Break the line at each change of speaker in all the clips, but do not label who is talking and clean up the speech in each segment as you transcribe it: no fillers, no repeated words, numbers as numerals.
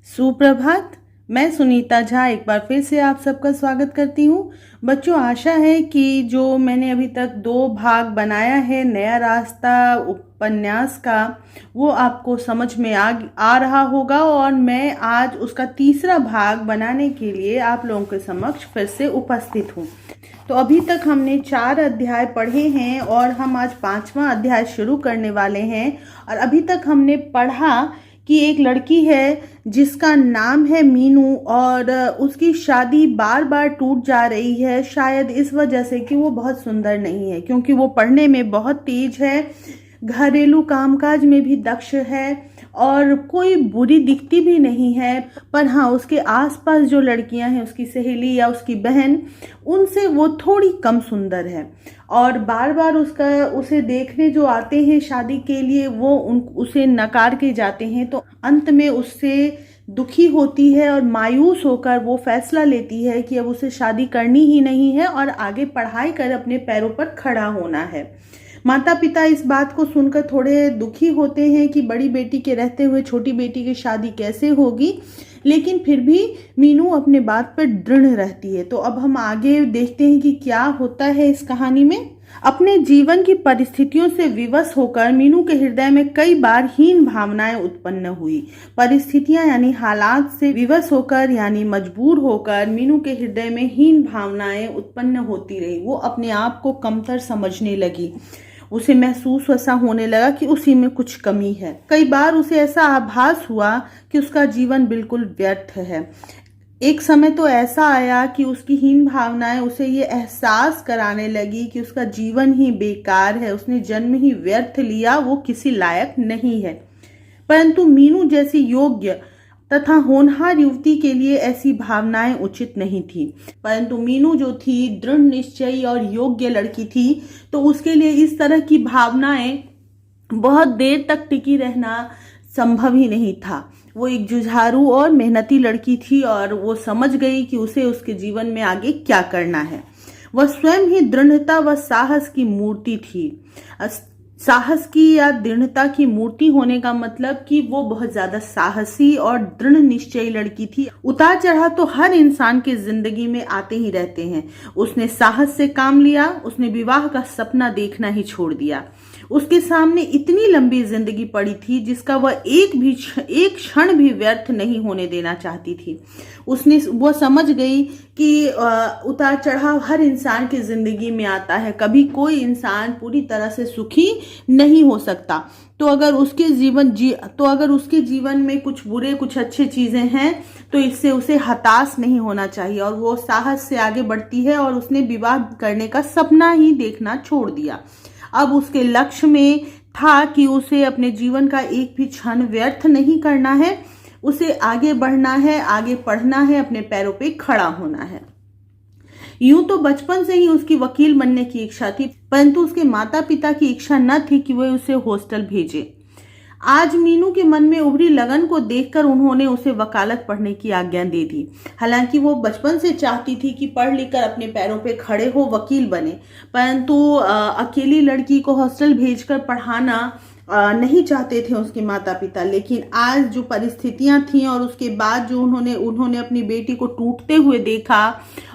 सुप्रभात। मैं सुनीता झा एक बार फिर से आप सबका स्वागत करती हूँ। बच्चों, आशा है कि जो मैंने अभी तक 2 भाग बनाया है नया रास्ता उपन्यास का, वो आपको समझ में आ रहा होगा और मैं आज उसका तीसरा भाग बनाने के लिए आप लोगों के समक्ष फिर से उपस्थित हूँ। तो अभी तक हमने 4 अध्याय पढ़े हैं और हम आज 5वां अध्याय शुरू करने वाले हैं। और अभी तक हमने पढ़ा कि एक लड़की है जिसका नाम है मीनू और उसकी शादी बार बार टूट जा रही है, शायद इस वजह से कि वो बहुत सुंदर नहीं है, क्योंकि वो पढ़ने में बहुत तेज है, घरेलू कामकाज में भी दक्ष है और कोई बुरी दिखती भी नहीं है। पर हाँ, उसके आसपास जो लड़कियां हैं, उसकी सहेली या उसकी बहन, उनसे वो थोड़ी कम सुंदर है और बार बार उसे देखने जो आते हैं शादी के लिए, वो उसे नकार के जाते हैं। तो अंत में उससे दुखी होती है और मायूस होकर वो फैसला लेती है कि अब उसे शादी करनी ही नहीं है और आगे पढ़ाई कर अपने पैरों पर खड़ा होना है। माता पिता इस बात को सुनकर थोड़े दुखी होते हैं कि बड़ी बेटी के रहते हुए छोटी बेटी की शादी कैसे होगी, लेकिन फिर भी मीनू अपने बात पर दृढ़ रहती है। तो अब हम आगे देखते हैं कि क्या होता है इस कहानी में। अपने जीवन की परिस्थितियों से विवश होकर मीनू के हृदय में कई बार हीन भावनाएं उत्पन्न हुई। परिस्थितियां यानी हालात से विवश होकर यानी मजबूर होकर मीनू के हृदय में हीन भावनाएं उत्पन्न होती रही। वो अपने आप को कमतर समझने लगी। उसे महसूस ऐसा होने लगा कि उसी में कुछ कमी है। कई बार उसे ऐसा आभास हुआ कि उसका जीवन बिल्कुल व्यर्थ है। एक समय तो ऐसा आया कि उसकी हीन भावनाएं उसे ये एहसास कराने लगी कि उसका जीवन ही बेकार है, उसने जन्म ही व्यर्थ लिया, वो किसी लायक नहीं है। परंतु मीनू जैसी योग्य तथा होनहार युवती के लिए ऐसी भावनाएं उचित नहीं थी। परंतु मीनू जो थी दृढ़ निश्चयी और योग्य लड़की थी, तो उसके लिए इस तरह की भावनाएं बहुत देर तक टिकी रहना संभव ही नहीं था। वो एक जुझारू और मेहनती लड़की थी और वो समझ गई कि उसे उसके जीवन में आगे क्या करना है। वह स्वयं ही दृढ़ता व साहस की मूर्ति थी। साहस की या दृढ़ता की मूर्ति होने का मतलब कि वो बहुत ज्यादा साहसी और दृढ़ निश्चयी लड़की थी। उतार चढ़ाव तो हर इंसान की जिंदगी में आते ही रहते हैं। उसने साहस से काम लिया, उसने विवाह का सपना देखना ही छोड़ दिया। उसके सामने इतनी लंबी जिंदगी पड़ी थी जिसका वह एक क्षण भी व्यर्थ नहीं होने देना चाहती थी। वो समझ गई कि उतार चढ़ाव हर इंसान की जिंदगी में आता है, कभी कोई इंसान पूरी तरह से सुखी नहीं हो सकता। तो अगर उसके जीवन में कुछ बुरे कुछ अच्छे चीजें हैं तो इससे उसे हताश नहीं होना चाहिए। और वो साहस से आगे बढ़ती है और उसने विवाह करने का सपना ही देखना छोड़ दिया। अब उसके लक्ष्य में था कि उसे अपने जीवन का एक भी क्षण व्यर्थ नहीं करना है, उसे आगे बढ़ना है, आगे पढ़ना है, अपने पैरों पे खड़ा होना है। यूं तो बचपन से ही उसकी वकील बनने की इच्छा थी, परंतु उसके माता पिता की इच्छा न थी कि वे उसे हॉस्टल भेजे। आज मीनू के मन में उभरी लगन को देखकर उन्होंने उसे वकालत पढ़ने की आज्ञा दे दी। हालांकि वो बचपन से चाहती थी कि पढ़ लिख कर अपने पैरों पे खड़े हो, वकील बने, परंतु अकेली लड़की को हॉस्टल भेजकर पढ़ाना नहीं चाहते थे उसके माता पिता। लेकिन आज जो परिस्थितियां थी और उसके बाद जो उन्होंने अपनी बेटी को टूटते हुए देखा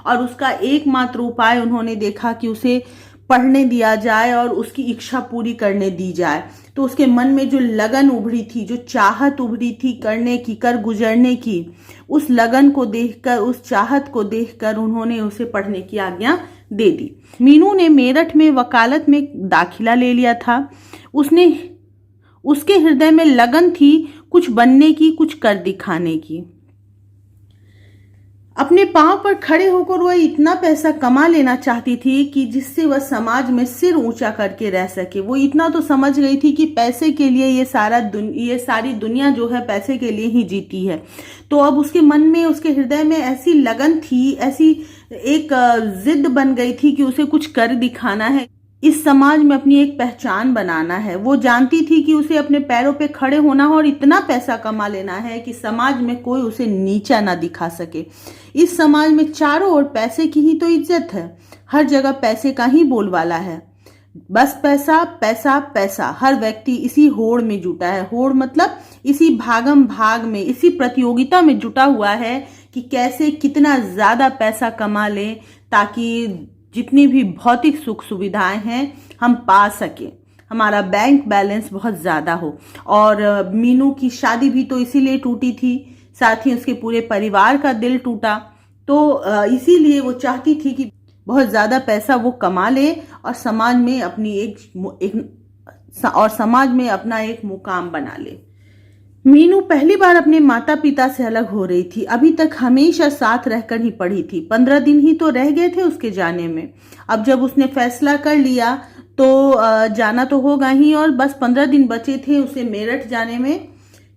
और उसका एकमात्र उपाय उन्होंने देखा कि उसे पढ़ने दिया जाए और उसकी इच्छा पूरी करने दी जाए, तो उसके मन में जो लगन उभरी थी, जो चाहत उभरी थी करने की, कर गुजरने की, उस लगन को देखकर, उस चाहत को देखकर उन्होंने उसे पढ़ने की आज्ञा दे दी। मीनू ने मेरठ में वकालत में दाखिला ले लिया था। उसके हृदय में लगन थी कुछ बनने की, कुछ कर दिखाने की। अपने पांव पर खड़े होकर वह इतना पैसा कमा लेना चाहती थी कि जिससे वह समाज में सिर ऊंचा करके रह सके। वो इतना तो समझ गई थी कि पैसे के लिए ये सारी दुनिया जो है पैसे के लिए ही जीती है। तो अब उसके मन में, उसके हृदय में ऐसी लगन थी, ऐसी एक जिद बन गई थी कि उसे कुछ कर दिखाना है, इस समाज में अपनी एक पहचान बनाना है। वो जानती थी कि उसे अपने पैरों पे खड़े होना और इतना पैसा कमा लेना है कि समाज में कोई उसे नीचा ना दिखा सके। इस समाज में चारों ओर पैसे की ही तो इज्जत है, हर जगह पैसे का ही बोलबाला है। बस पैसा पैसा पैसा, हर व्यक्ति इसी होड़ में जुटा है। होड़ मतलब इसी भागम भाग में, इसी प्रतियोगिता में जुटा हुआ है कि कैसे कितना ज्यादा पैसा कमा ले, ताकि जितनी भी भौतिक सुख सुविधाएं हैं हम पा सके, हमारा बैंक बैलेंस बहुत ज्यादा हो। और मीनू की शादी भी तो इसीलिए टूटी थी, साथ ही उसके पूरे परिवार का दिल टूटा। तो इसीलिए वो चाहती थी कि बहुत ज्यादा पैसा वो कमा ले और समाज में अपना एक मुकाम बना ले। मीनू पहली बार अपने माता पिता से अलग हो रही थी। अभी तक हमेशा साथ रहकर ही पढ़ी थी। 15 दिन ही तो रह गए थे उसके जाने में। अब जब उसने फैसला कर लिया तो जाना तो होगा ही, और बस 15 दिन बचे थे उसे मेरठ जाने में।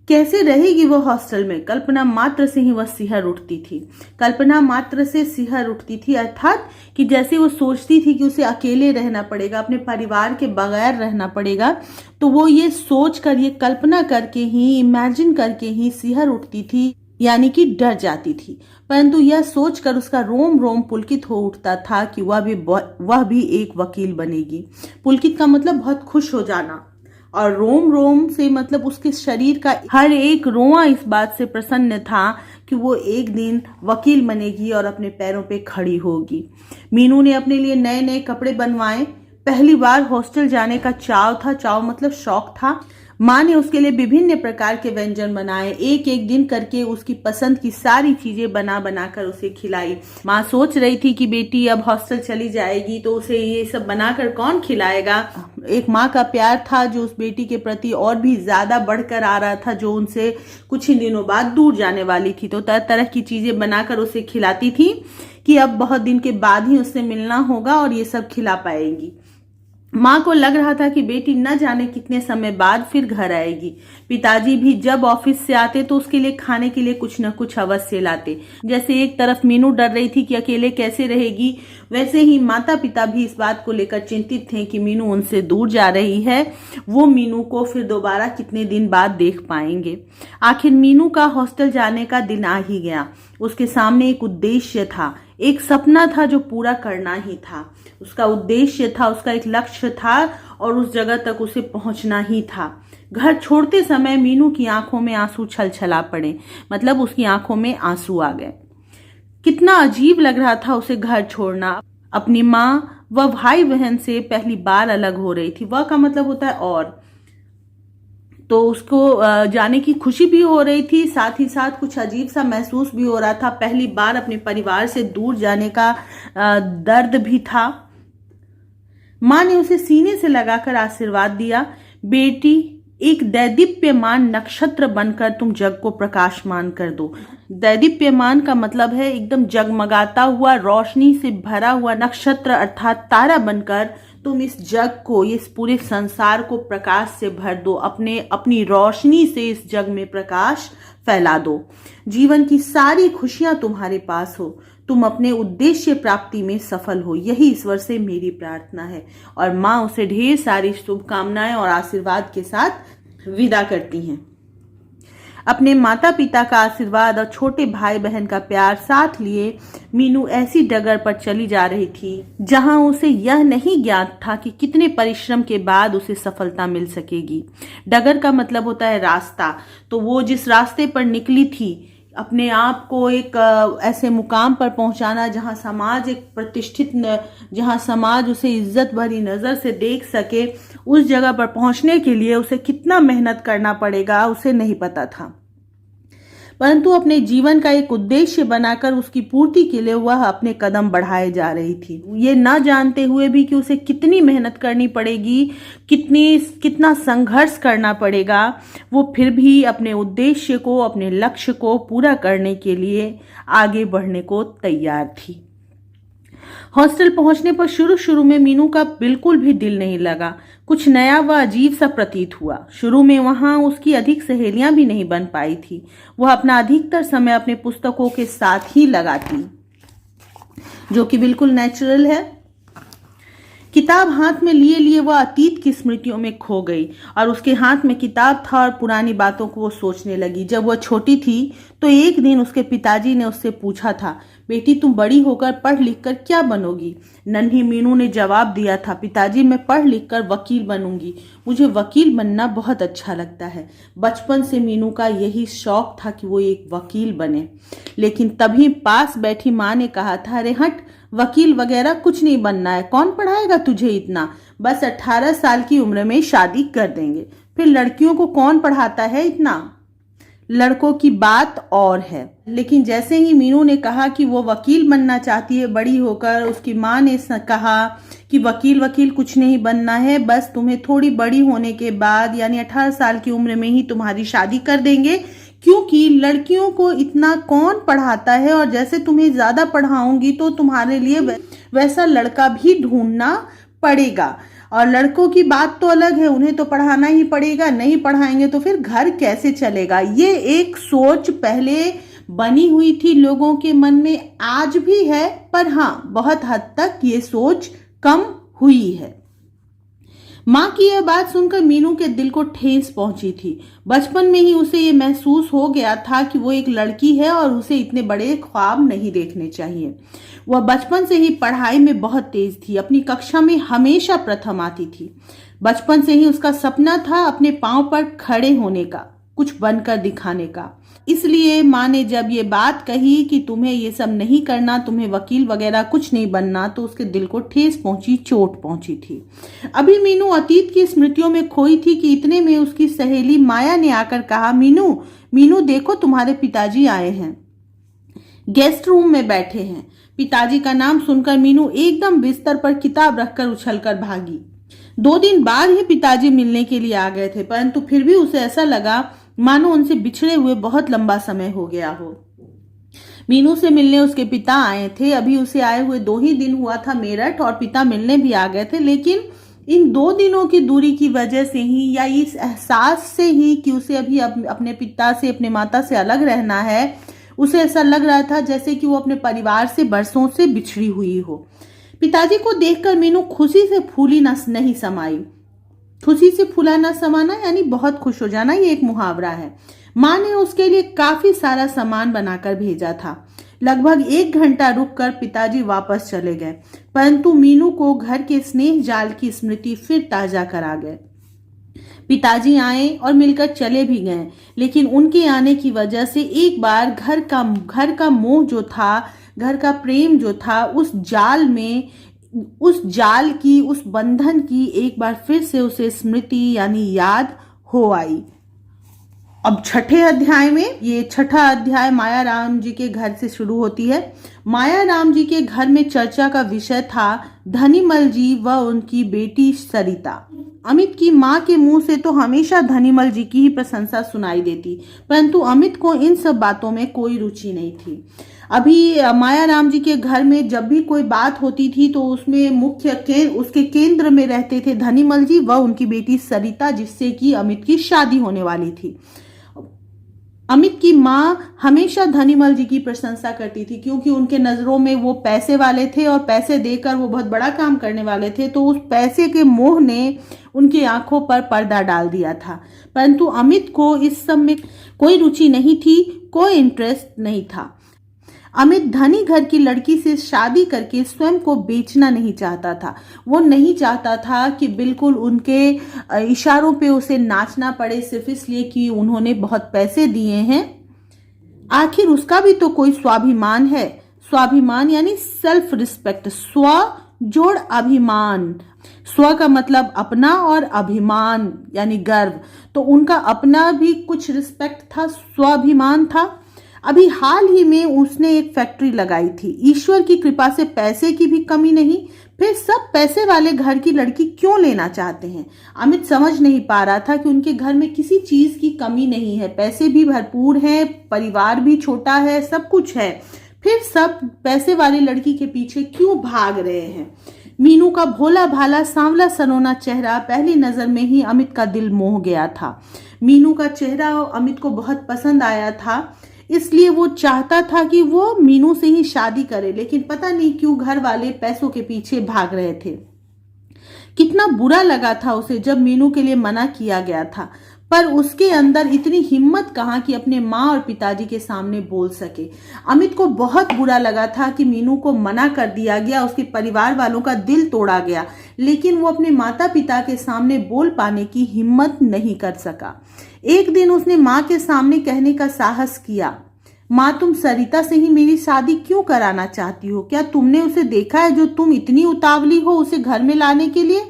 कैसे रहेगी वो हॉस्टल में? कल्पना मात्र से ही वह सिहर उठती थी। कल्पना मात्र से सिहर उठती थी, अर्थात कि जैसे वो सोचती थी कि उसे अकेले रहना पड़ेगा, अपने परिवार के बगैर रहना पड़ेगा, तो वो ये सोच कर, ये कल्पना करके ही, इमेजिन करके ही सिहर उठती थी, यानी कि डर जाती थी। परंतु यह सोचकर उसका रोम रोम पुलकित हो उठता था कि वह भी एक वकील बनेगी। पुलकित का मतलब बहुत खुश हो जाना, और रोम रोम से मतलब उसके शरीर का हर एक रोआ इस बात से प्रसन्न था कि वो एक दिन वकील बनेगी और अपने पैरों पे खड़ी होगी। मीनू ने अपने लिए नए नए कपड़े बनवाए। पहली बार हॉस्टल जाने का चाव था, चाव मतलब शौक था। माँ ने उसके लिए विभिन्न प्रकार के व्यंजन बनाए, एक एक दिन करके उसकी पसंद की सारी चीजें बना बना कर उसे खिलाई। माँ सोच रही थी कि बेटी अब हॉस्टल चली जाएगी तो उसे ये सब बनाकर कौन खिलाएगा। एक माँ का प्यार था जो उस बेटी के प्रति और भी ज्यादा बढ़कर आ रहा था, जो उनसे कुछ ही दिनों बाद दूर जाने वाली थी। तो तरह तरह की चीजें बनाकर उसे खिलाती थी कि अब बहुत दिन के बाद ही उससे मिलना होगा और ये सब खिला पाएगी। माँ को लग रहा था कि बेटी न जाने कितने समय बाद फिर घर आएगी। पिताजी भी जब ऑफिस से आते तो उसके लिए खाने के लिए कुछ न कुछ अवश्य लाते। जैसे एक तरफ मीनू डर रही थी कि अकेले कैसे रहेगी, वैसे ही माता पिता भी इस बात को लेकर चिंतित थे कि मीनू उनसे दूर जा रही है, वो मीनू को फिर दोबारा कितने दिन बाद देख पाएंगे। आखिर मीनू का हॉस्टल जाने का दिन आ ही गया। उसके सामने एक उद्देश्य था, एक सपना था जो पूरा करना ही था। उसका उद्देश्य था, उसका एक लक्ष्य था और उस जगह तक उसे पहुंचना ही था। घर छोड़ते समय मीनू की आंखों में आंसू छलछला पड़े, मतलब उसकी आंखों में आंसू आ गए। कितना अजीब लग रहा था उसे घर छोड़ना। अपनी माँ व भाई बहन से पहली बार अलग हो रही थी। वह का मतलब होता है और, तो उसको जाने की खुशी भी हो रही थी, साथ ही साथ कुछ अजीब सा महसूस भी हो रहा था। पहली बार अपने परिवार से दूर जाने का दर्द भी था। माँ ने उसे सीने से लगाकर आशीर्वाद दिया, बेटी एक दैदीप्यमान नक्षत्र बनकर तुम जग को प्रकाशमान कर दो। दैदीप्यमान का मतलब है एकदम जगमगाता हुआ, रोशनी से भरा हुआ नक्षत्र अर्थात तारा बनकर तुम इस जग को, इस पूरे संसार को प्रकाश से भर दो। अपनी रोशनी से इस जग में प्रकाश फैला दो। जीवन की सारी खुशियां तुम्हारे पास हो, तुम अपने उद्देश्य प्राप्ति में सफल हो, यही ईश्वर से मेरी प्रार्थना है। और माँ उसे ढेर सारी शुभकामनाएं और आशीर्वाद के साथ विदा करती हैं। अपने माता पिता का आशीर्वाद और छोटे भाई बहन का प्यार साथ लिए मीनू ऐसी डगर पर चली जा रही थी जहां उसे यह नहीं ज्ञात था कि कितने परिश्रम के बाद उसे सफलता मिल सकेगी। डगर का मतलब होता है रास्ता। तो वो जिस रास्ते पर निकली थी, अपने आप को एक ऐसे मुकाम पर पहुंचाना जहां समाज एक प्रतिष्ठित, जहां समाज उसे इज्जत भरी नजर से देख सके, उस जगह पर पहुंचने के लिए उसे कितना मेहनत करना पड़ेगा उसे नहीं पता था। परंतु अपने जीवन का एक उद्देश्य बनाकर उसकी पूर्ति के लिए वह अपने कदम बढ़ाए जा रही थी, ये न जानते हुए भी कि उसे कितनी मेहनत करनी पड़ेगी, कितना संघर्ष करना पड़ेगा। वो फिर भी अपने उद्देश्य को, अपने लक्ष्य को पूरा करने के लिए आगे बढ़ने को तैयार थी। हॉस्टल पहुंचने पर शुरू में मीनू का बिल्कुल भी दिल नहीं लगा। कुछ नया व अजीब सा प्रतीत हुआ। शुरू में वहां उसकी अधिक सहेलियां भी नहीं बन पाई थी। वह अपना अधिकतर समय अपने पुस्तकों के साथ ही लगाती, जो कि बिल्कुल नेचुरल है। किताब हाथ में लिए लिए वह अतीत की स्मृतियों में खो गई और उसके हाथ में किताब था और पुरानी बातों को वो सोचने लगी। जब वह छोटी थी तो एक दिन उसके पिताजी ने उससे पूछा था, बेटी तुम बड़ी होकर पढ़ लिख कर क्या बनोगी? नन्ही मीनू ने जवाब दिया था, पिताजी मैं पढ़ लिख कर वकील बनूंगी। मुझे वकील बनना बहुत अच्छा लगता है। बचपन से मीनू का यही शौक था कि वो एक वकील बने। लेकिन तभी पास बैठी माँ ने कहा था, अरे हट, वकील वगैरह कुछ नहीं बनना है, कौन पढ़ाएगा तुझे इतना? बस 18 साल की उम्र में शादी कर देंगे, फिर लड़कियों को कौन पढ़ाता है इतना? लड़कों की बात और है। लेकिन जैसे ही मीनू ने कहा कि वो वकील बनना चाहती है बड़ी होकर, उसकी माँ ने कहा कि वकील वकील कुछ नहीं बनना है, बस तुम्हें थोड़ी बड़ी होने के बाद यानी 18 साल की उम्र में ही तुम्हारी शादी कर देंगे, क्योंकि लड़कियों को इतना कौन पढ़ाता है और जैसे तुम्हें ज्यादा पढ़ाऊंगी तो तुम्हारे लिए वैसा लड़का भी ढूंढना पड़ेगा। और लड़कों की बात तो अलग है, उन्हें तो पढ़ाना ही पड़ेगा, नहीं पढ़ाएंगे तो फिर घर कैसे चलेगा? ये एक सोच पहले बनी हुई थी लोगों के मन में, आज भी है, पर हाँ बहुत हद तक ये सोच कम हुई है। माँ की यह बात सुनकर मीनू के दिल को ठेस पहुंची थी। बचपन में ही उसे ये महसूस हो गया था कि वो एक लड़की है और उसे इतने बड़े ख्वाब नहीं देखने चाहिए। वह बचपन से ही पढ़ाई में बहुत तेज थी, अपनी कक्षा में हमेशा प्रथम आती थी। बचपन से ही उसका सपना था अपने पांव पर खड़े होने का, कुछ बनकर दिखाने का। इसलिए माँ ने जब ये बात कही कि तुम्हें ये सब नहीं करना, तुम्हें वकील वगैरह कुछ नहीं बनना, तो उसके दिल को ठेस पहुंची, चोट पहुंची थी। अभी मीनू अतीत की स्मृतियों में खोई थी कि इतने में उसकी सहेली माया ने आकर कहा, मीनू मीनू देखो तुम्हारे पिताजी आए हैं, गेस्ट रूम में बैठे हैं। पिताजी का नाम सुनकर मीनू एकदम बिस्तर पर किताब रखकर उछलकर भागी। 2 दिन बाद ही पिताजी मिलने के लिए आ गए थे, परंतु फिर भी उसे ऐसा लगा मानो उनसे बिछड़े हुए बहुत लंबा समय हो गया हो। मीनू से मिलने उसके पिता आए थे। अभी उसे आए हुए 2 ही दिन हुआ था मेरठ, और पिता मिलने भी आ गए थे। लेकिन इन 2 दिनों की दूरी की वजह से ही या इस एहसास से ही कि उसे अभी अपने पिता से, अपने माता से अलग रहना है, उसे ऐसा लग रहा था जैसे कि वो अपने परिवार से बरसों से बिछड़ी हुई हो। पिताजी को देखकर मीनू खुशी से फूली नहीं समाई। खुशी से फूला ना समाना यानी बहुत खुश हो जाना, ये एक मुहावरा है। माँ ने उसके लिए काफी सारा सामान बनाकर भेजा था। लगभग 1 घंटा रुककर पिताजी वापस चले गए, परंतु मीनू को घर के स्नेह जाल की स्मृति फिर ताजा करा गए। पिताजी आए और मिलकर चले भी गए, लेकिन उनके आने की वजह से एक बार घर का मोह जो था, घर का प्रेम जो था, उस जाल की, उस बंधन की एक बार फिर से उसे स्मृति यानी याद हो आई। अब छठे अध्याय में, ये छठा अध्याय माया राम जी के घर से शुरू होती है। माया राम जी के घर में चर्चा का विषय था धनीमल जी व उनकी बेटी सरिता। अमित की माँ के मुंह से तो हमेशा धनीमल जी की ही प्रशंसा सुनाई देती, परंतु अमित को इन सब बातों में कोई रुचि नहीं थी। अभी माया राम जी के घर में जब भी कोई बात होती थी तो उसमें उसके केंद्र में रहते थे धनीमल जी व उनकी बेटी सरिता, जिससे कि अमित की शादी होने वाली थी। अमित की माँ हमेशा धनीमल जी की प्रशंसा करती थी, क्योंकि उनके नजरों में वो पैसे वाले थे और पैसे देकर वो बहुत बड़ा काम करने वाले थे। तो उस पैसे के मोह ने उनकी आंखों पर पर्दा डाल दिया था। परंतु अमित को इस सब में कोई रुचि नहीं थी, कोई इंटरेस्ट नहीं था। अमित धनी घर की लड़की से शादी करके स्वयं को बेचना नहीं चाहता था। वो नहीं चाहता था कि बिल्कुल उनके इशारों पे उसे नाचना पड़े, सिर्फ इसलिए कि उन्होंने बहुत पैसे दिए हैं। आखिर उसका भी तो कोई स्वाभिमान है। स्वाभिमान यानी सेल्फ रिस्पेक्ट, स्व जोड़ अभिमान। स्व का मतलब अपना और अभिमान यानी गर्व। तो उनका अपना भी कुछ रिस्पेक्ट था, स्वाभिमान था। अभी हाल ही में उसने एक फैक्ट्री लगाई थी। ईश्वर की कृपा से पैसे की भी कमी नहीं, फिर सब पैसे वाले घर की लड़की क्यों लेना चाहते हैं? अमित समझ नहीं पा रहा था कि उनके घर में किसी चीज की कमी नहीं है, पैसे भी भरपूर हैं, परिवार भी छोटा है, सब कुछ है, फिर सब पैसे वाली लड़की के पीछे क्यों भाग रहे हैं? मीनू का भोला भाला सांवला सनोना चेहरा पहली नजर में ही अमित का दिल मोह गया था। मीनू का चेहरा अमित को बहुत पसंद आया था, इसलिए वो चाहता था कि वो मीनू से ही शादी करे, लेकिन पता नहीं क्यों घर वाले पैसों के पीछे भाग रहे थे। कितना बुरा लगा था उसे जब मीनू के लिए मना किया गया था, पर उसके अंदर इतनी हिम्मत कहाँ कि अपने माँ और पिताजी के सामने बोल सके। अमित को बहुत बुरा लगा था कि मीनू को मना कर दिया गया, उसके परिवार वालों का दिल तोड़ा गया, लेकिन वो अपने माता पिता के सामने बोल पाने की हिम्मत नहीं कर सका। एक दिन उसने माँ के सामने कहने का साहस किया, माँ तुम सरिता से ही मेरी शादी क्यों कराना चाहती हो? क्या तुमने उसे देखा है जो तुम इतनी उतावली हो उसे घर में लाने के लिए?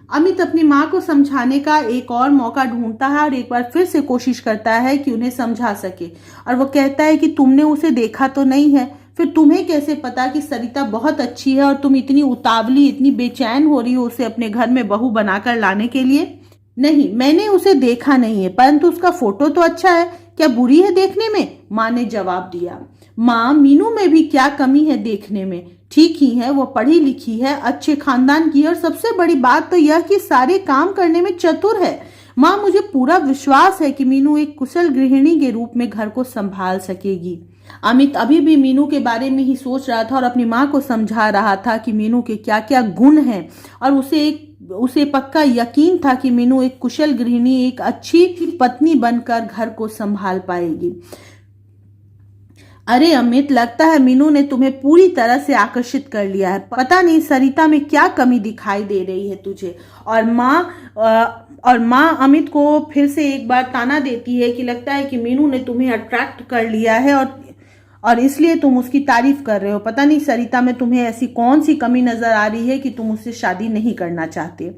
अमित अपनी माँ को समझाने का एक और मौका ढूंढता है और एक बार फिर से कोशिश करता है कि उन्हें समझा सके, और वो कहता है कि तुमने उसे देखा तो नहीं है, फिर तुम्हें कैसे पता कि सरिता बहुत अच्छी है और तुम इतनी उतावली, इतनी बेचैन हो रही हो उसे अपने घर में बहू बनाकर लाने के लिए? नहीं, मैंने उसे देखा नहीं है, परंतु उसका फोटो तो अच्छा है, क्या बुरी है देखने में? माँ ने जवाब दिया। माँ, मीनू में भी क्या कमी है देखने में? ठीक ही है, वो पढ़ी लिखी है, अच्छे खानदान की है, और सबसे बड़ी बात तो यह कि सारे काम करने में चतुर है। माँ, मुझे पूरा विश्वास है कि मीनू एक कुशल गृहिणी के रूप में घर को संभाल सकेगी। अमित अभी भी मीनू के बारे में ही सोच रहा था और अपनी माँ को समझा रहा था कि मीनू के क्या क्या गुण हैं, और उसे पक्का यकीन था कि मीनू एक कुशल गृहिणी, एक अच्छी पत्नी बनकर घर को संभाल पाएगी। अरे अमित, लगता है मीनू ने तुम्हें पूरी तरह से आकर्षित कर लिया है। पता नहीं सरिता में क्या कमी दिखाई दे रही है तुझे। और माँ अमित को फिर से एक बार ताना देती है कि लगता है कि मीनू ने तुम्हें अट्रैक्ट कर लिया है और इसलिए तुम उसकी तारीफ कर रहे हो। पता नहीं सरिता में तुम्हें ऐसी कौन सी कमी नजर आ रही है कि तुम उससे शादी नहीं करना चाहते।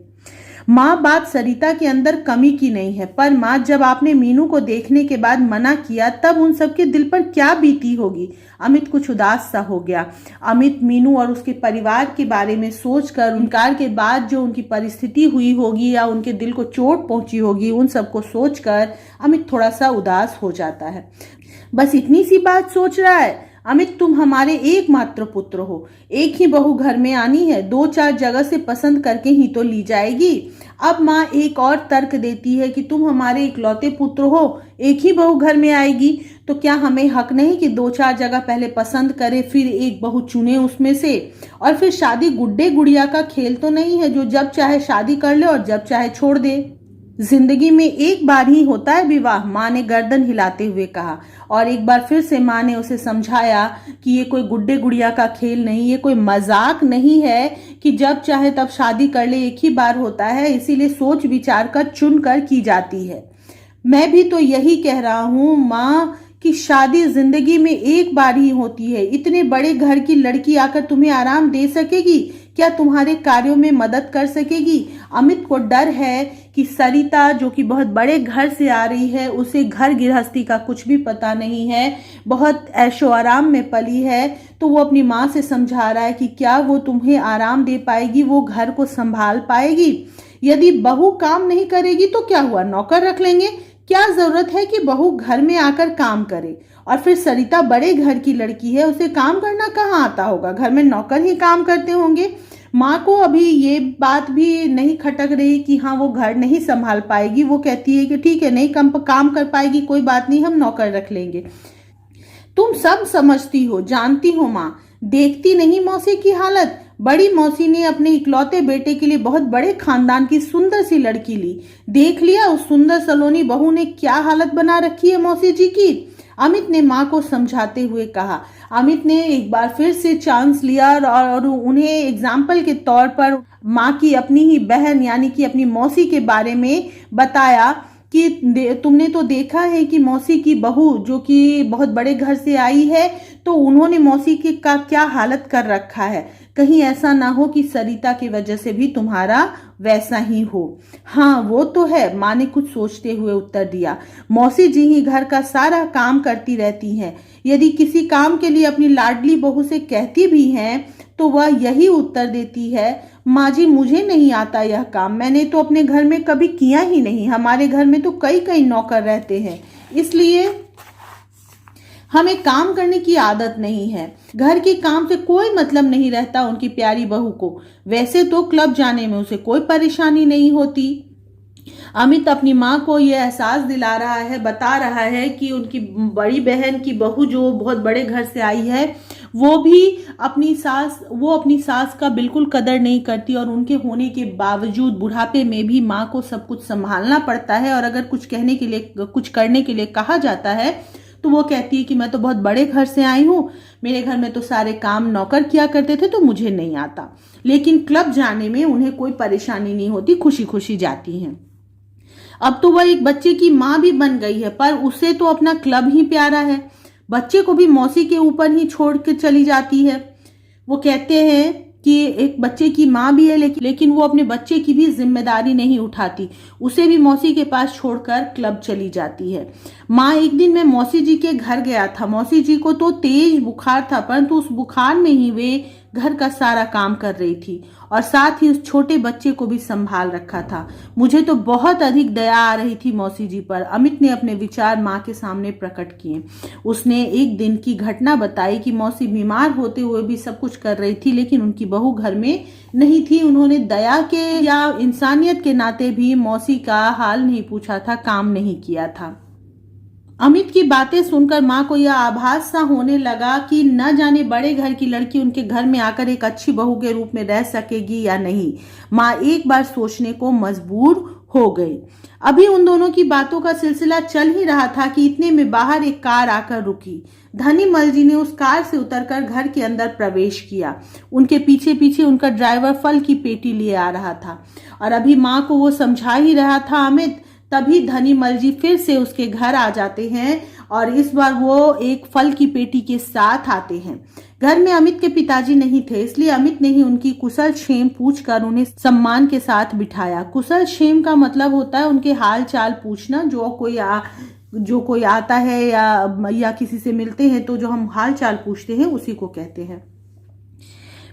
माँ, बात सरिता के अंदर कमी की नहीं है, पर माँ, जब आपने मीनू को देखने के बाद मना किया तब उन सबके दिल पर क्या बीती होगी। अमित कुछ उदास सा हो गया। अमित मीनू और उसके परिवार के बारे में सोचकर, इनकार के बाद जो उनकी परिस्थिति हुई होगी या उनके दिल को चोट पहुंची होगी, उन सबको सोचकर अमित थोड़ा सा उदास हो जाता है। बस इतनी सी बात सोच रहा है? अमित, तुम हमारे एकमात्र पुत्र हो, एक ही बहू घर में आनी है, 2-4 जगह से पसंद करके ही तो ली जाएगी। अब माँ एक और तर्क देती है कि तुम हमारे इकलौते पुत्र हो, एक ही बहू घर में आएगी, तो क्या हमें हक नहीं कि 2-4 जगह पहले पसंद करे, फिर एक बहू चुने उसमें से? और फिर शादी गुड्डे गुड़िया का खेल तो नहीं है जो जब चाहे शादी कर ले और जब चाहे छोड़ दे। जिंदगी में एक बार ही होता है विवाह, माँ ने गर्दन हिलाते हुए कहा। और एक बार फिर से माँ ने उसे समझाया कि ये कोई गुड्डे गुड़िया का खेल नहीं, ये कोई मजाक नहीं है कि जब चाहे तब शादी कर ले, एक ही बार होता है, इसीलिए सोच विचार कर चुन कर की जाती है। मैं भी तो यही कह रहा हूँ माँ कि शादी जिंदगी में एक बार ही होती है। इतने बड़े घर की लड़की आकर तुम्हें आराम दे सकेगी? क्या तुम्हारे कार्यों में मदद कर सकेगी? अमित को डर है कि सरिता, जो कि बहुत बड़े घर से आ रही है, उसे घर गृहस्थी का कुछ भी पता नहीं है, बहुत ऐशो आराम में पली है, तो वो अपनी माँ से समझा रहा है कि क्या वो तुम्हें आराम दे पाएगी, वो घर को संभाल पाएगी? यदि बहू काम नहीं करेगी तो क्या हुआ, नौकर रख लेंगे। क्या जरूरत है कि बहू घर में आकर काम करे? और फिर सरिता बड़े घर की लड़की है, उसे काम करना कहाँ आता होगा, घर में नौकर ही काम करते होंगे। माँ को अभी ये बात भी नहीं खटक रही कि हाँ वो घर नहीं संभाल पाएगी। वो कहती है कि ठीक है, नहीं काम कर पाएगी, कोई बात नहीं, हम नौकर रख लेंगे। तुम सब समझती हो, जानती हो माँ, देखती नहीं मौसी की हालत। बड़ी मौसी ने अपने इकलौते बेटे के लिए बहुत बड़े खानदान की सुंदर सी लड़की ली। देख लिया उस सुंदर सलोनी बहू ने क्या हालत बना रखी है मौसी जी की। अमित ने माँ को समझाते हुए कहा। अमित ने एक बार फिर से चांस लिया और उन्हें एग्जाम्पल के तौर पर माँ की अपनी ही बहन यानी कि अपनी मौसी के बारे में बताया कि तुमने तो देखा है कि मौसी की बहू जो कि बहुत बड़े घर से आई है, तो उन्होंने मौसी की का क्या हालत कर रखा है। कहीं ऐसा ना हो कि सरिता की वजह से भी तुम्हारा वैसा ही हो। हाँ वो तो है, माँ ने कुछ सोचते हुए उत्तर दिया। मौसी जी ही घर का सारा काम करती रहती हैं। यदि किसी काम के लिए अपनी लाडली बहू से कहती भी हैं तो वह यही उत्तर देती है, माँ जी मुझे नहीं आता यह काम, मैंने तो अपने घर में कभी किया ही नहीं, हमारे घर में तो कई कई नौकर रहते हैं, इसलिए हमें काम करने की आदत नहीं है। घर के काम से कोई मतलब नहीं रहता उनकी प्यारी बहू को। वैसे तो क्लब जाने में उसे कोई परेशानी नहीं होती। अमित अपनी माँ को यह एहसास दिला रहा है, बता रहा है कि उनकी बड़ी बहन की बहू जो बहुत बड़े घर से आई है वो अपनी सास का बिल्कुल कदर नहीं करती और उनके होने के बावजूद बुढ़ापे में भी माँ को सब कुछ संभालना पड़ता है। और अगर कुछ करने के लिए कहा जाता है तो वो कहती है कि मैं तो बहुत बड़े घर से आई हूँ, मेरे घर में तो सारे काम नौकर किया करते थे तो मुझे नहीं आता। लेकिन क्लब जाने में उन्हें कोई परेशानी नहीं होती, खुशी खुशी जाती हैं। अब तो वह एक बच्चे की माँ भी बन गई है, पर उसे तो अपना क्लब ही प्यारा है। बच्चे को भी मौसी के ऊपर ही छोड़ के चली जाती है। वो कहते हैं कि एक बच्चे की माँ भी है, लेकिन वो अपने बच्चे की भी जिम्मेदारी नहीं उठाती, उसे भी मौसी के पास छोड़कर क्लब चली जाती है। माँ, एक दिन मैं मौसी जी के घर गया था। मौसी जी को तो तेज बुखार था, परंतु उस बुखार में ही वे घर का सारा काम कर रही थी और साथ ही उस छोटे बच्चे को भी संभाल रखा था। मुझे तो बहुत अधिक दया आ रही थी मौसी जी पर। अमित ने अपने विचार माँ के सामने प्रकट किए। उसने एक दिन की घटना बताई कि मौसी बीमार होते हुए भी सब कुछ कर रही थी, लेकिन उनकी बहू घर में नहीं थी। उन्होंने दया के या इंसानियत के नाते भी मौसी का हाल नहीं पूछा था, काम नहीं किया था। अमित की बातें सुनकर माँ को यह आभास सा होने लगा कि न जाने बड़े घर की लड़की उनके घर में आकर एक अच्छी बहू के रूप में रह सकेगी या नहीं। माँ एक बार सोचने को मजबूर हो गई। अभी उन दोनों की बातों का सिलसिला चल ही रहा था कि इतने में बाहर एक कार आकर रुकी। धनीमल जी ने उस कार से उतरकर घर के अंदर प्रवेश किया। उनके पीछे पीछे उनका ड्राइवर फल की पेटी लिए आ रहा था और अभी माँ को वो समझा ही रहा था अमित, तभी धनीमल जी फिर से उसके घर आ जाते हैं और इस बार वो एक फल की पेटी के साथ आते हैं। घर में अमित के पिताजी नहीं थे, इसलिए अमित ने ही उनकी कुशल क्षेम पूछकर उन्हें सम्मान के साथ बिठाया। कुशल क्षेम का मतलब होता है उनके हाल चाल पूछना। जो कोई आता है या किसी से मिलते हैं तो जो हम हाल चाल पूछते हैं उसी को कहते हैं।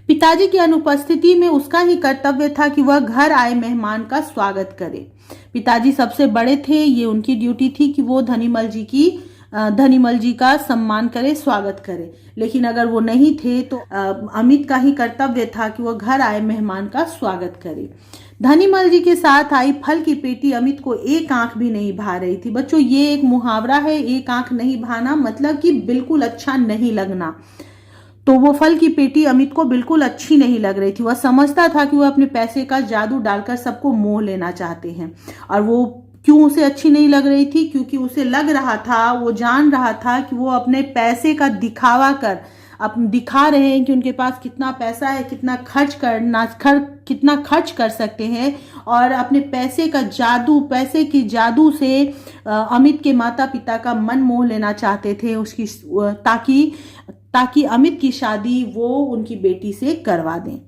पिताजी की अनुपस्थिति में उसका ही कर्तव्य था कि वह घर आए मेहमान का स्वागत करे। पिताजी सबसे बड़े थे, ये उनकी ड्यूटी थी कि वो धनीमल जी का सम्मान करे, स्वागत करे। लेकिन अगर वो नहीं थे तो अमित का ही कर्तव्य था कि वो घर आए मेहमान का स्वागत करे। धनीमल जी के साथ आई फल की पेटी अमित को एक आंख भी नहीं भा रही थी। बच्चों, ये एक मुहावरा है, एक आंख नहीं भाना मतलब कि बिल्कुल अच्छा नहीं लगना। तो वो फल की पेटी अमित को बिल्कुल अच्छी नहीं लग रही थी। वह समझता था कि वह अपने पैसे का जादू डालकर सबको मोह लेना चाहते हैं। और वो क्यों उसे अच्छी नहीं लग रही थी? क्योंकि उसे लग रहा था, वो जान रहा था कि वो अपने पैसे का दिखावा कर दिखा रहे हैं कि उनके पास कितना पैसा है, कितना खर्च कर सकते हैं। और अपने पैसे के जादू से अमित के माता पिता का मन मोह लेना चाहते थे उसकी, ताकि अमित की शादी वो उनकी बेटी से करवा दें।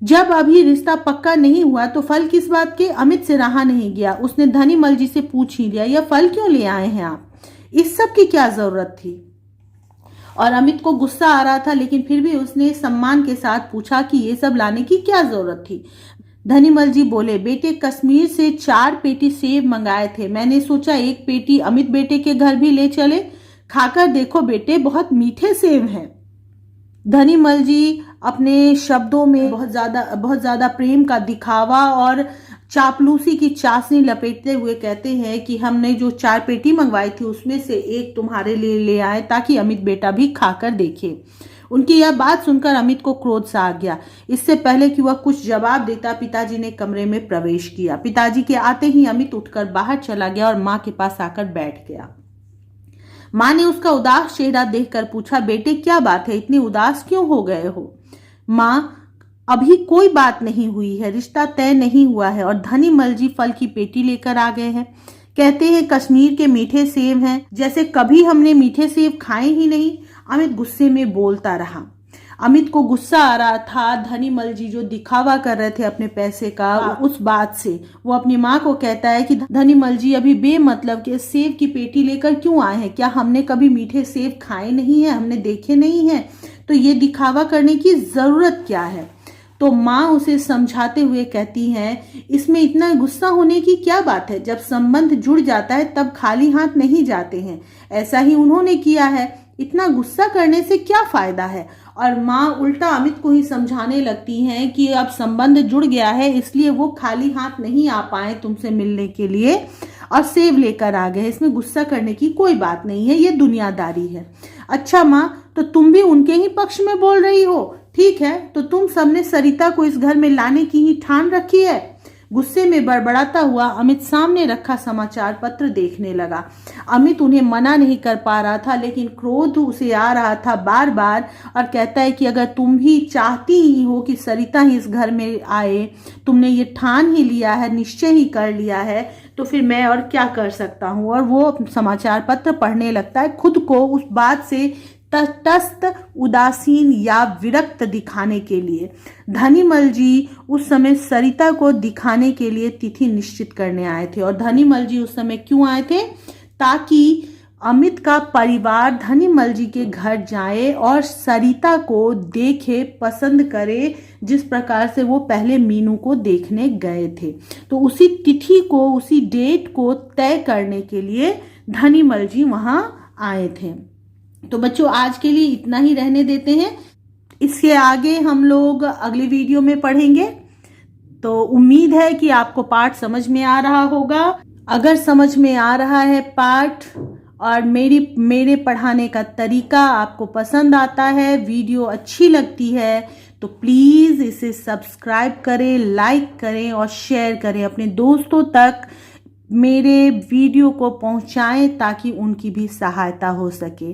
जब अभी रिश्ता पक्का नहीं हुआ तो फल किस बात के अमित से रहा नहीं गया। उसने धनीमल जी से पूछ ही लिया, यह फल क्यों ले आए हैं आप? इस सब की क्या जरूरत थी? और अमित को गुस्सा आ रहा था, लेकिन फिर भी उसने सम्मान के साथ पूछा कि ये सब लाने की क्या जरूरत थी। धनीमल जी बोले, बेटे कश्मीर से 4 पेटी सेब मंगाए थे, मैंने सोचा एक पेटी अमित बेटे के घर भी ले चले, खाकर देखो बेटे, बहुत मीठे सेब हैं। धनीमल जी अपने शब्दों में बहुत ज्यादा प्रेम का दिखावा और चापलूसी की चाशनी लपेटते हुए कहते हैं कि हमने जो 4 पेटी मंगवाई थी उसमें से एक तुम्हारे लिए ले आए ताकि अमित बेटा भी खाकर देखे। उनकी यह बात सुनकर अमित को क्रोध सा आ गया। इससे पहले कि वह कुछ जवाब देता, पिताजी ने कमरे में प्रवेश किया। पिताजी के आते ही अमित उठकर बाहर चला गया और माँ के पास आकर बैठ गया। माँ ने उसका उदास चेहरा देखकर पूछा, बेटे क्या बात है, इतने उदास क्यों हो गए हो? माँ, अभी कोई बात नहीं हुई है, रिश्ता तय नहीं हुआ है और धनीमल जी फल की पेटी लेकर आ गए हैं। कहते हैं कश्मीर के मीठे सेब हैं, जैसे कभी हमने मीठे सेब खाए ही नहीं। अमित गुस्से में बोलता रहा। अमित को गुस्सा आ रहा था धनीमल जी जो दिखावा कर रहे थे अपने पैसे का, उस बात से। वो अपनी माँ को कहता है कि धनीमल जी अभी बेमतलब के सेब की पेटी लेकर क्यों आए हैं? क्या हमने कभी मीठे सेब खाए नहीं है, हमने देखे नहीं है? तो ये दिखावा करने की जरूरत क्या है? तो माँ उसे समझाते हुए कहती हैं, इसमें इतना गुस्सा होने की क्या बात है? जब संबंध जुड़ जाता है तब खाली हाथ नहीं जाते हैं, ऐसा ही उन्होंने किया है, इतना गुस्सा करने से क्या फायदा है? और माँ उल्टा अमित को ही समझाने लगती हैं कि अब संबंध जुड़ गया है, इसलिए वो खाली हाथ नहीं आ पाए तुमसे मिलने के लिए। और सेब लेकर आ गए। इसमें गुस्सा करने की कोई बात नहीं है, ये दुनियादारी है। अच्छा माँ, तो तुम भी उनके ही पक्ष में बोल रही हो? ठीक है, तो तुम सबने सरिता को इस घर में लाने की ही ठान रखी है। गुस्से में बड़बड़ाता हुआ अमित सामने रखा समाचार पत्र देखने लगा। अमित उन्हें मना नहीं कर पा रहा था, लेकिन क्रोध उसे आ रहा था बार बार, और कहता है कि अगर तुम भी चाहती ही हो कि सरिता ही इस घर में आए, तुमने ये ठान ही लिया है, निश्चय ही कर लिया है, तो फिर मैं और क्या कर सकता हूँ। और वो समाचार पत्र पढ़ने लगता है, खुद को उस बात से तटस्थ, उदासीन या विरक्त दिखाने के लिए। धनीमल जी उस समय सरिता को दिखाने के लिए तिथि निश्चित करने आए थे। और धनीमल जी उस समय क्यों आए थे? ताकि अमित का परिवार धनीमल जी के घर जाए और सरिता को देखे, पसंद करे, जिस प्रकार से वो पहले मीनू को देखने गए थे। तो उसी तिथि को, उसी डेट को तय करने के लिए धनीमल जी वहां आए थे। तो बच्चों, आज के लिए इतना ही रहने देते हैं। इसके आगे हम लोग अगली वीडियो में पढ़ेंगे। तो उम्मीद है कि आपको पाठ समझ में आ रहा होगा। अगर समझ में आ रहा है पाठ और मेरे पढ़ाने का तरीका आपको पसंद आता है, वीडियो अच्छी लगती है, तो प्लीज़ इसे सब्सक्राइब करें, लाइक करें और शेयर करें अपने दोस्तों तक। मेरे वीडियो को पहुंचाएं ताकि उनकी भी सहायता हो सके।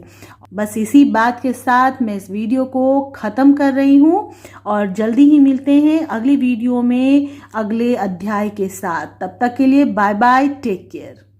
बस इसी बात के साथ मैं इस वीडियो को ख़त्म कर रही हूं और जल्दी ही मिलते हैं अगली वीडियो में अगले अध्याय के साथ। तब तक के लिए बाय बाय, टेक केयर।